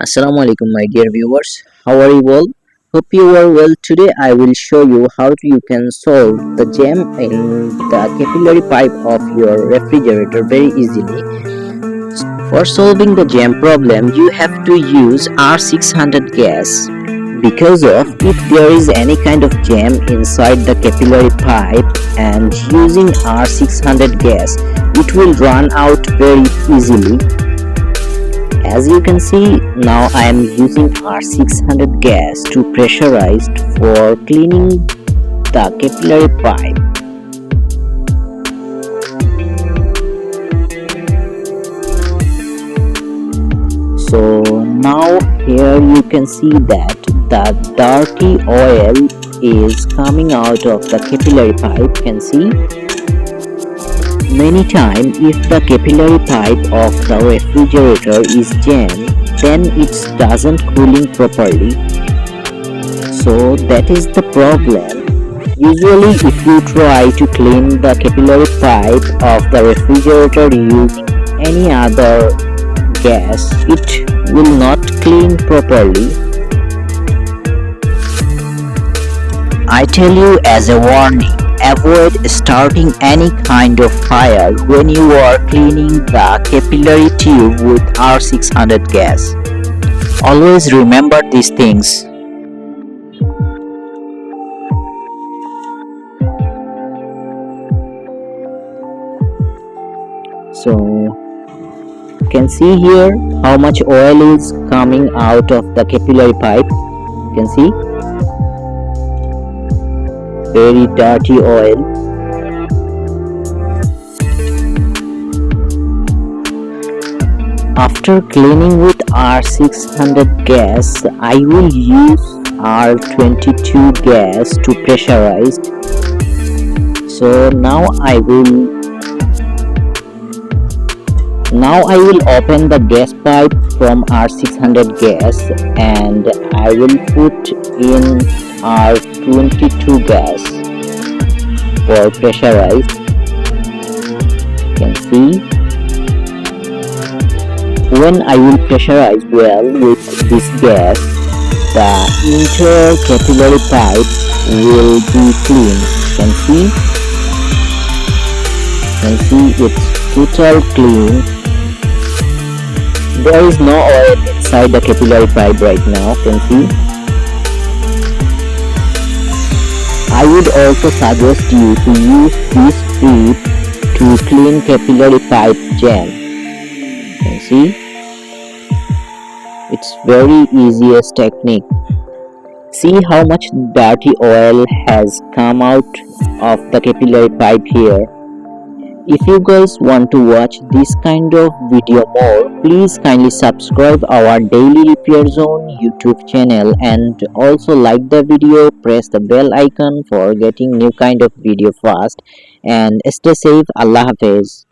Assalamu alaikum my dear viewers. How are you all? Hope you are well. Today I will show you how you can solve the jam in the capillary pipe of your refrigerator very easily. For solving the jam problem, you have to use R600 gas. Because of if there is any kind of jam inside the capillary pipe and using R600 gas, it will run out very easily. As you can see, now I am using R600 gas to pressurized for cleaning the capillary pipe. So now here you can see that the dirty oil is coming out of the capillary pipe. You can see many times if the capillary pipe of the refrigerator is jammed, then it doesn't cooling properly. So that is the problem. Usually if you try to clean the capillary pipe of the refrigerator using any other gas, it will not clean properly. I tell you as a warning, avoid starting any kind of fire when you are cleaning the capillary tube with R600 gas. Always remember these things. So you can see here how much oil is coming out of the capillary pipe. You can see very dirty oil. After cleaning with R600 gas, I will use R22 gas to pressurize. So now I will open the gas pipe from R600 gas and I will put in R22 gas for pressurized. You can see when I will pressurize well with this gas, the entire capillary pipe will be clean. You can see it's total clean. There is no oil inside the capillary pipe right now. You can see. I would also suggest you to use this tip to clean capillary pipe jam. You can see it's very easiest technique. See how much dirty oil has come out of the capillary pipe here. If you guys want to watch this kind of video more, please kindly subscribe our Daily Repair Zone YouTube channel and also like the video, press the bell icon for getting new kind of video fast, and stay safe. Allah Hafiz.